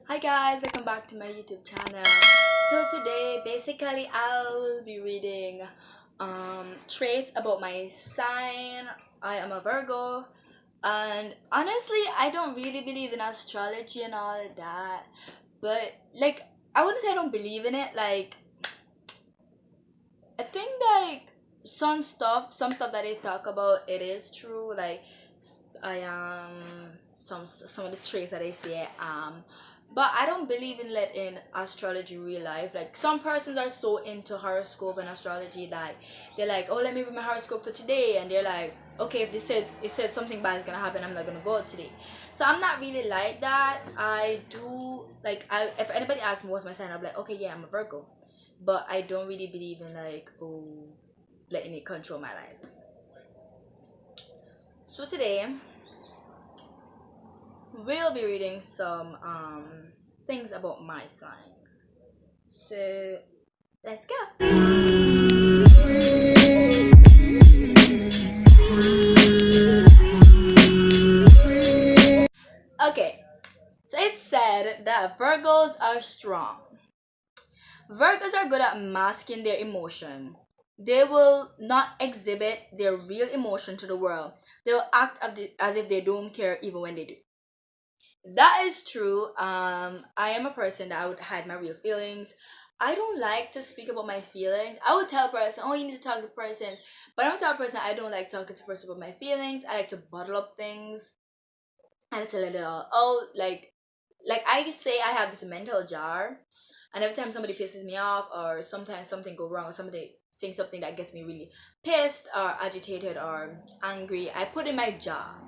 Hi guys, welcome back to my YouTube channel. So today basically I'll be reading traits about my sign. I am a Virgo, and honestly I don't really believe in astrology and all of that. But like, I wouldn't say I don't believe in it. Like, I think like some stuff that they talk about, it is true. Like, I some of the traits that they say but I don't believe in letting astrology real life. Like, some persons are so into horoscope and astrology that they're like, oh, let me read my horoscope for today, and they're like, okay, if this says it says something bad is gonna happen, I'm not gonna go out today. So I'm not really like that. I do like, I if anybody asks me what's my sign, I'm like, okay, yeah, I'm a Virgo, but I don't really believe in like, oh, letting it control my life. So today we'll be reading some things about my sign. So let's go. Okay, so it said that Virgos are strong. Virgos are good at masking their emotion. They will not exhibit their real emotion to the world. They will act as if they don't care even when they do. That is true. I am a person that I would hide my real feelings. I don't like to speak about my feelings. I would tell a person, oh, you need to talk to persons. But I don't tell a person I don't like talking to a person about my feelings. I like to bottle up things. I like to let it all out. Like I say, I have this mental jar, and every time somebody pisses me off, or sometimes something go wrong, or somebody saying something that gets me really pissed or agitated or angry, I put in my jar.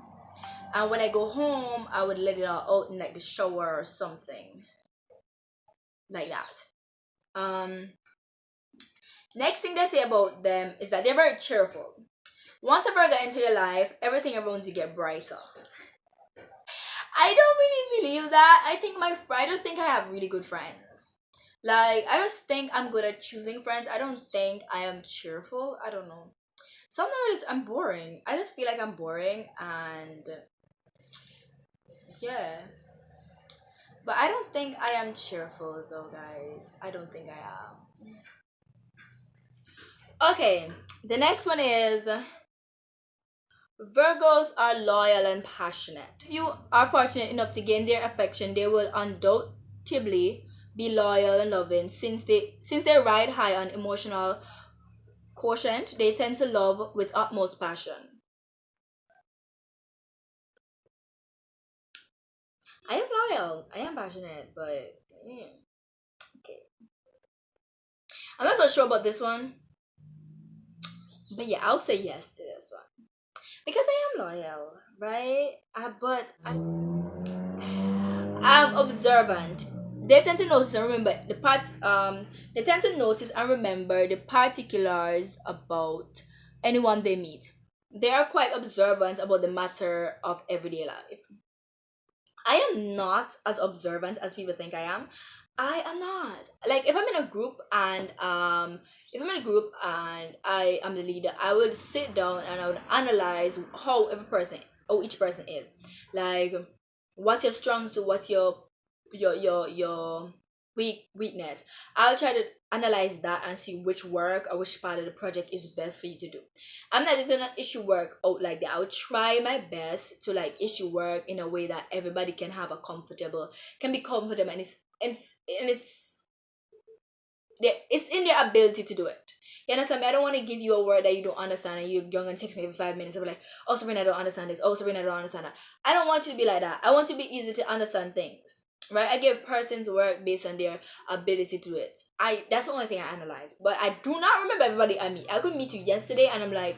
And when I go home, I would let it all out in like the shower or something like that. Next thing they say about them is that they're very cheerful. Once a Virgo enter your life, everything around you get brighter. I don't really believe that. I just think I have really good friends. Like, I just think I'm good at choosing friends. I don't think I am cheerful. I don't know. Sometimes I'm boring. I just feel like I'm boring, and yeah. But I don't think I am cheerful though, guys. I don't think I am. Okay, the next one is Virgos are loyal and passionate. If you are fortunate enough to gain their affection, they will undoubtedly be loyal and loving. Since they ride high on emotional quotient, they tend to love with utmost passion. I am loyal. I am passionate, but yeah, okay. I'm not so sure about this one, but yeah, I'll say yes to this one because I am loyal, right? I'm observant. They tend to notice and remember they tend to notice and remember the particulars about anyone they meet. They are quite observant about the matter of everyday life. I am not as observant as people think I am. I am not. Like, if I'm in a group and I am the leader, I would sit down and I would analyze how each person is. Like, what's your strong suit, what's your weakness. I'll try to analyze that and see which work or which part of the project is best for you to do. I'm not just gonna issue work out like that. I'll try my best to like issue work in a way that everybody can be comfortable, and it's in their ability to do it. You understand me? I don't want to give you a word that you don't understand and you're gonna text me every 5 minutes and be like, oh, Sabrina, I don't understand this. Oh, Sabrina, I don't understand that. I don't want you to be like that. I want you to be easy to understand things. Right? I give persons work based on their ability to do it. That's the only thing I analyze. But I do not remember everybody I meet. I could meet you yesterday and I'm like,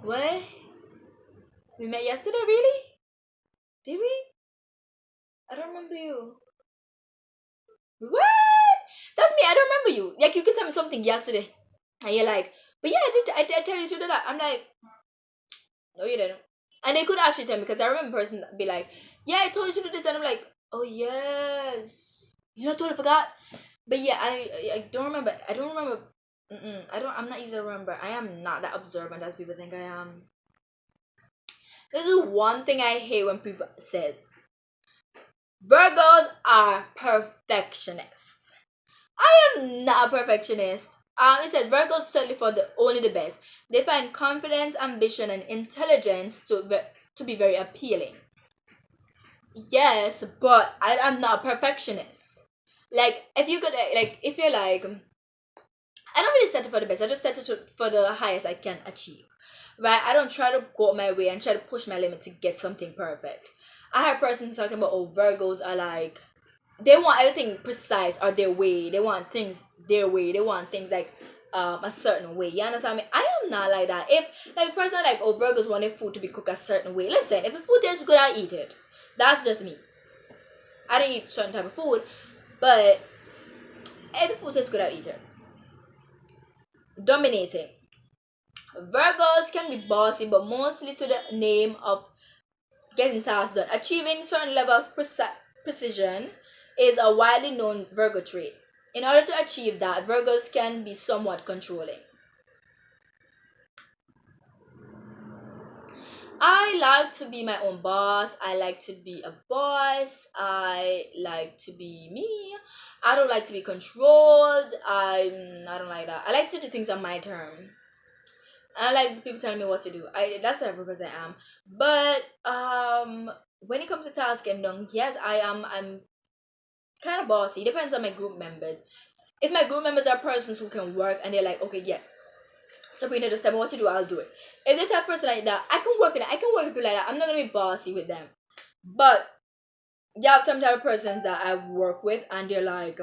what? We met yesterday, really? Did we? I don't remember you. What? That's me. I don't remember you. Like, you could tell me something yesterday, and you're like, but yeah, I did tell you to do that. I'm like, no, you didn't. And they could actually tell me because I remember a person be like, yeah, I told you to do this, and I'm like, oh yes, you know, I totally forgot. But yeah, I don't remember. I don't remember. I'm not easy to remember. I am not that observant as people think I am. This is one thing I hate when people says. Virgos are perfectionists. I am not a perfectionist. It says Virgos settle for the only the best. They find confidence, ambition, and intelligence to be very appealing. Yes, but I am not a perfectionist. Like if you could like if you're like I don't really settle for the best. I just settle for the highest I can achieve. Right? I don't try to go my way and try to push my limit to get something perfect. I heard persons talking about Virgos are like they want everything precise or their way. They want things their way. They want things like a certain way. You understand me? I am not like that. If like a person like Virgos want their food to be cooked a certain way. Listen, if the food tastes good, I eat it. That's just me. I don't eat certain type of food, but if the food tastes good, I eat it. Dominating. Virgos can be bossy, but mostly to the name of getting tasks done. Achieving certain level of precision is a widely known Virgo trait. In order to achieve that, Virgos can be somewhat controlling. I like to be my own boss. I like to be a boss. I like to be me. I don't like to be controlled. I don't like that. I like to do things on my term. I like people telling me what to do. That's the type of person I am. But when it comes to task and done, yes, I'm kind of bossy. Depends on my group members. If my group members are persons who can work and they're like, okay, yeah, Sabrina, just tell me what to do, I'll do it. If they're the type of person like that, I can work with it. I can work with people like that. I'm not gonna be bossy with them. But you have some type of persons that I work with and they're like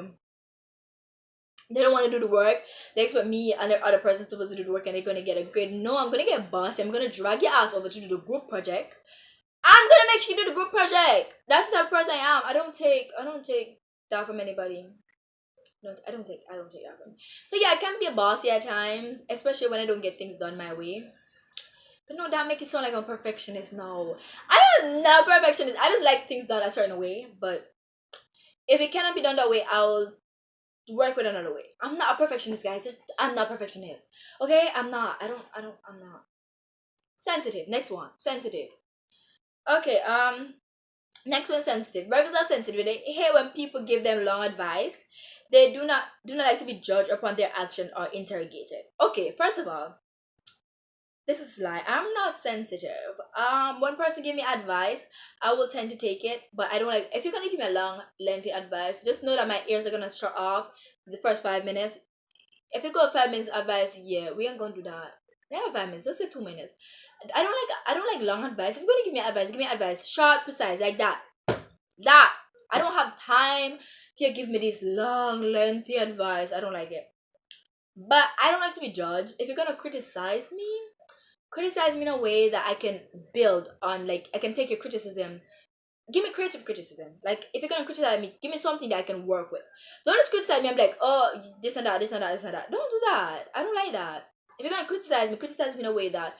they don't want to do the work. They expect me and the other person supposed to do the work and they're gonna get a grade. No, I'm gonna get bossy. I'm gonna drag your ass over to do the group project. I'm gonna make sure you do the group project. That's the type of person I am. I don't take that from anybody. No, I don't take that from. So yeah, I can be a bossy at times, especially when I don't get things done my way. But no, that make it sound like I'm a perfectionist. No, I am not a perfectionist. I just like things done a certain way. But if it cannot be done that way, I'll work with another way. I'm not a perfectionist, guys. Just I'm not a perfectionist. Okay, I'm not. I'm not. Sensitive. Next one. Sensitive. Okay. Next one, sensitive. Virgos are sensitive. They hate when people give them long advice. They do not like to be judged upon their action or interrogated. Okay, first of all, this is a lie. I'm not sensitive. One person give me advice, I will tend to take it, but I don't like. If you're gonna give me a long, lengthy advice, just know that my ears are gonna shut off the first 5 minutes. If you go 5 minutes advice, yeah, we ain't gonna do that. Never 5 minutes. Just say 2 minutes. I don't like long advice. If you're gonna give me advice, short, precise, like that. That I don't have time to give me this long, lengthy advice. I don't like it. But I don't like to be judged. If you're gonna criticize me in a way that I can build on. Like I can take your criticism. Give me creative criticism. Like if you're gonna criticize me, give me something that I can work with. Don't just criticize me. I'm like, oh, this and that, this and that, this and that. Don't do that. I don't like that. If you're gonna criticize me in a way that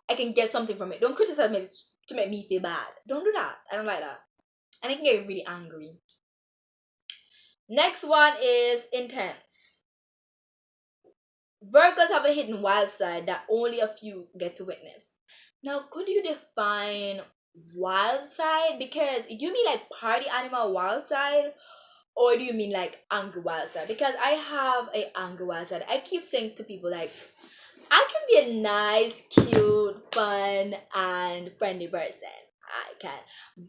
I can get something from it. Don't criticize me to make me feel bad. Don't do that. I don't like that, and I can get really angry. Next one is intense. Virgos have a hidden wild side that only a few get to witness. Now, could you define wild side? Because you mean like party animal wild side, or do you mean like angry wild side? Because I have a angry wild side. I keep saying to people like, I can be a nice, cute, fun, and friendly person. I can.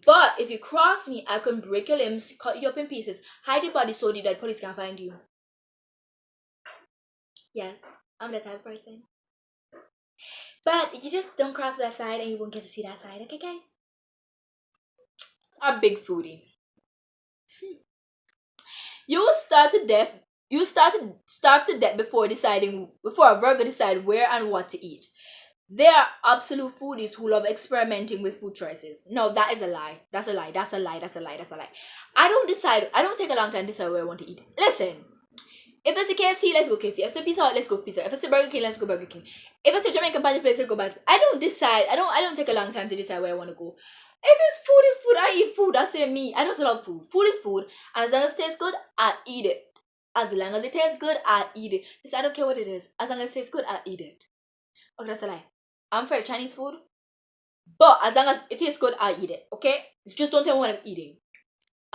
But if you cross me, I can break your limbs, cut you up in pieces, hide your body so deep that police can't find you. Yes, I'm that type of person. But you just don't cross that side and you won't get to see that side, okay, guys? A big foodie. You will start to death. You start to starve to death before a Virgo decide where and what to eat. There are absolute foodies who love experimenting with food choices. No, that is a lie. That's a lie. That's a lie. That's a lie. That's a lie. I don't take a long time to decide where I want to eat. Listen, if it's a KFC, let's go KFC. If it's a Pizza Hut, let's go Pizza. If it's a Burger King, let's go Burger King. If it's a Jamaican party place, let's go back. I don't decide. I don't take a long time to decide where I want to go. If it's food, I eat food. That's it, me. I just love food. Food is food. And as long as it tastes good, I eat it. As long as it tastes good, I eat it. Because I don't care what it is. As long as it tastes good, I eat it. Okay, that's a lie. I'm for Chinese food. But as long as it tastes good, I eat it. Okay? Just don't tell me what I'm eating.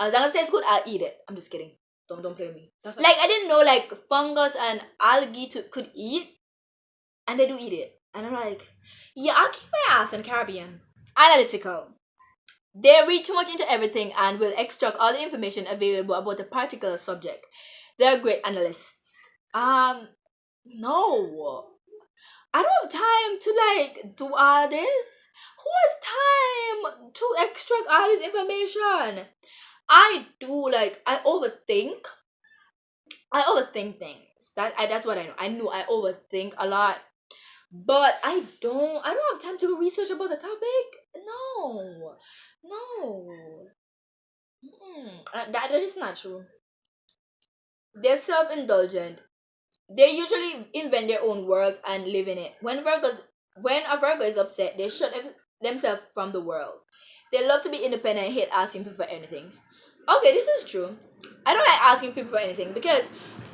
As long as it tastes good, I'll eat it. I'm just kidding. Don't play with me. That's like I didn't know like fungus and algae could eat, and they do eat it. And I'm like, yeah, I'll keep my ass in the Caribbean. Analytical. They read too much into everything and will extract all the information available about a particular subject. They're great analysts. No. I don't have time to like do all this. Who has time to extract all this information? I do like I overthink things. That's what I know. I know I overthink a lot. But I don't have time to go research about the topic. No. No. That is not true. They're self-indulgent. They usually invent their own world and live in it. When a Virgo is upset, they shut themselves from the world. They love to be independent and hate asking people for anything. Okay, this is true. I don't like asking people for anything because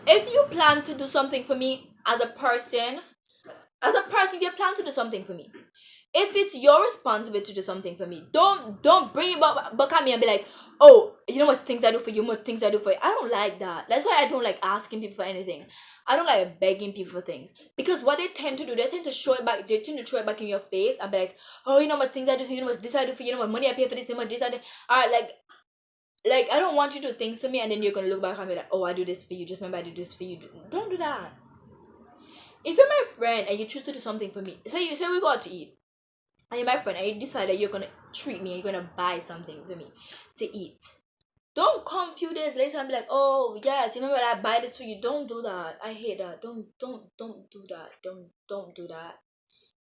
if you plan to do something for me if you plan to do something for me, if it's your responsibility to do something for me, don't bring it back at me and be like, oh, you know what things I do for you, what things I do for you. I don't like that. That's why I don't like asking people for anything. I don't like begging people for things because what they tend to do, they tend to show it back. They tend to throw it back in your face and be like, oh, you know what things I do for you, you know what this I do for you, you know what money I pay for this, you know what this I do. Alright, like I don't want you to do things to me and then you're gonna look back and be like, oh, I do this for you. Just remember I do this for you. Don't do that. If you're my friend and you choose to do something for me, say we go out to eat, and you're my friend and you decide that you're gonna treat me and you're gonna buy something for me to eat. Don't come a few days later and be like, oh yes, you remember that I buy this for you. Don't do that. I hate that. Don't do that. Don't do that.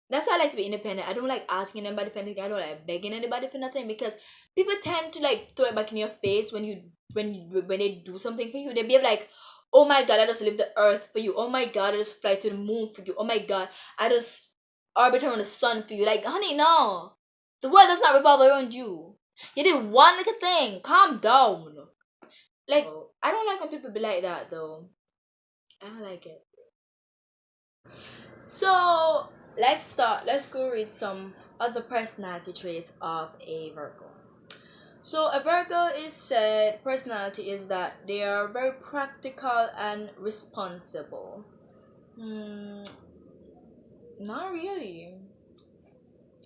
That's why I like to be independent. I don't like asking anybody for anything. I don't like begging anybody for nothing because people tend to like throw it back in your face when they do something for you. They be like, oh my god, I just leave the earth for you. Oh my god, I just fly to the moon for you. Oh my god, I just orbit around the sun for you. Like, honey, no. The world does not revolve around you. You did one little thing. Calm down. Like, I don't like when people be like that though. I don't like it. So let's go read some other personality traits of a Virgo. So a Virgo is said personality is that they are very practical and responsible. Not really.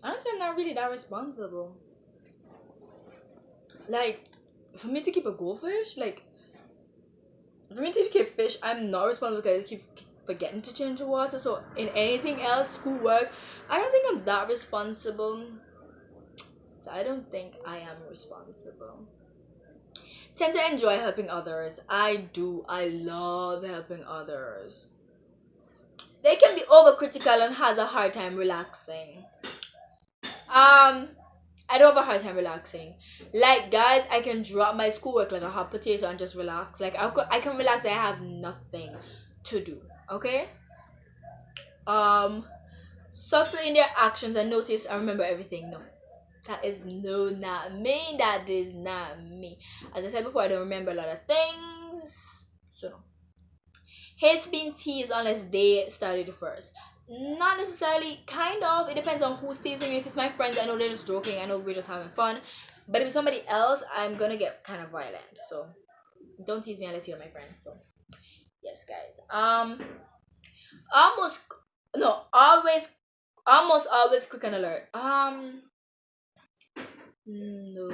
Honestly, I'm not really that responsible. Like, for me to keep a goldfish, like, for me to keep fish, I'm not responsible because I keep forgetting to change the water. So in anything else, schoolwork, I don't think I'm that responsible. So I don't think I am responsible. Tend to enjoy helping others. I do. I love helping others. They can be overcritical and has a hard time relaxing. I don't have a hard time relaxing. Like guys, I can drop my schoolwork like a hot potato and just relax. Like I can relax. I have nothing to do. Okay. Subtle in their actions and notice and remember everything. No, that is not me. That is not me. As I said before, I don't remember a lot of things. So no. Hates being teased unless they started first. Not necessarily, kind of. It depends on who's teasing me. If it's my friends, I know they're just joking. I know we're just having fun. But if it's somebody else, I'm gonna get kind of violent. So don't tease me unless you're my friend. So yes, guys. Almost no, almost always quick and alert. No.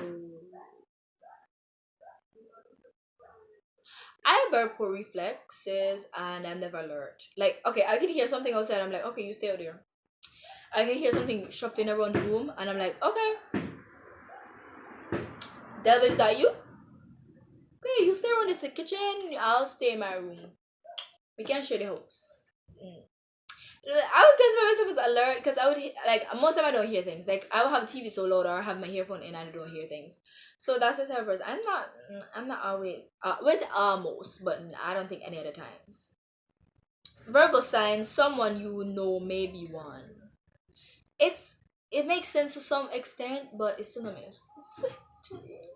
I have very poor reflexes and I'm never alert. Like, okay, I can hear something outside. I'm like, okay, you stay out there. I can hear something shuffling around the room and I'm like, okay, Delvin, is that you? Okay, you stay around this kitchen. I'll stay in my room. We can share the house. I would consider myself as alert because I would like most of the time I don't hear things. Like I will have TV so loud or I have my earphone in and I don't hear things. So that's the type of person. I'm not always almost, but I don't think any other times. Virgo sign, someone you know, maybe one. It makes sense to some extent, but it still not makes sense to me.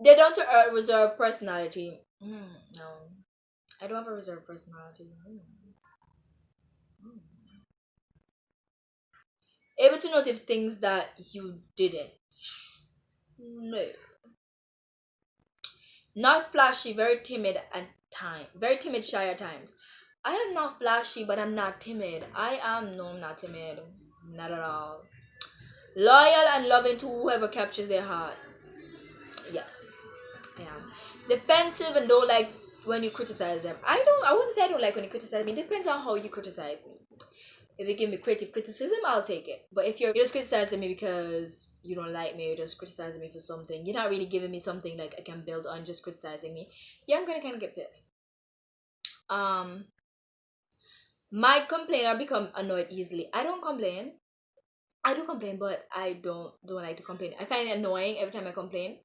They don't reserve personality. No, I don't have a reserved personality. Able to notice things that you didn't. No. Not flashy, very timid at times. Very timid, shy at times. I am not flashy, but I'm not timid. I am no, I'm not timid. Not at all. Loyal and loving to whoever captures their heart. Yes, I am. Defensive and don't like when you criticize them. I wouldn't say I don't like when you criticize me. It depends on how you criticize me. If you give me creative criticism, I'll take it. But if you're just criticizing me because you don't like me, you're just criticizing me for something, you're not really giving me something like I can build on, just criticizing me. Yeah, I'm gonna kind of get pissed. Um, might complain or become annoyed easily. I don't complain. I do complain, but I don't like to complain. I find it annoying every time I complain.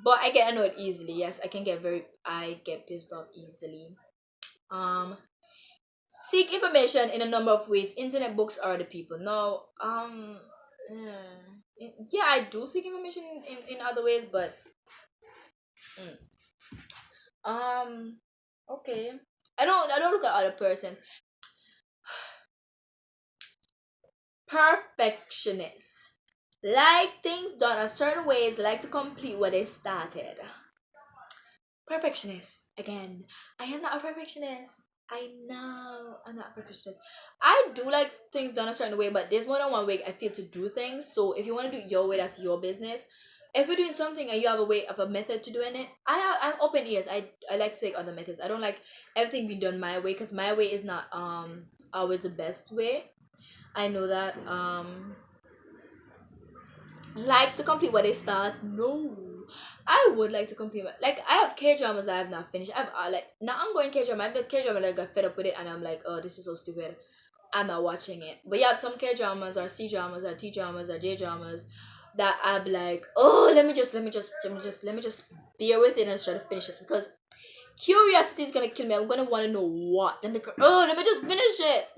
But I get annoyed easily. Yes, I get pissed off easily. Um, seek information in a number of ways. Internet, books, or the people. No. Yeah, I do seek information in other ways, but mm, um, okay. I don't look at other persons. Perfectionist. Like things done a certain ways, like to complete what they started. Perfectionist. Again, I am not a perfectionist. I know I'm not a perfectionist. I do like things done a certain way, but there's more than one way I feel to do things. So if you want to do it your way, that's your business. If you're doing something and you have a way of a method to doing it, I'm open ears. I like to take other methods. I don't like everything being done my way because my way is not always the best way. I know that likes to complete what they start. No, I would like to complete like I have K dramas I have not finished. I have like now ongoing K drama. I have the K drama that I got fed up with it, and I'm like, oh, this is so stupid. I'm not watching it. But yeah, some K dramas or C dramas or T dramas or J dramas that I'm like, oh, let me just bear with it and try to finish this because curiosity is gonna kill me. I'm gonna want to know what. Let me just finish it.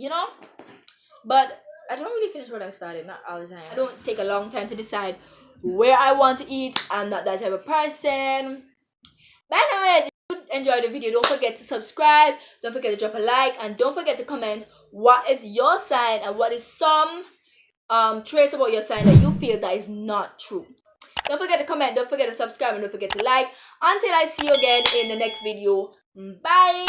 But I don't really finish what I started, not all the time. I don't take a long time to decide where I want to eat. I'm not that type of person. But anyways, if you enjoyed the video, don't forget to subscribe, don't forget to drop a like, and don't forget to comment what is your sign and what is some traits about your sign that you feel that is not true. Don't forget to comment, don't forget to subscribe, and don't forget to like. Until I see you again in the next video. Bye.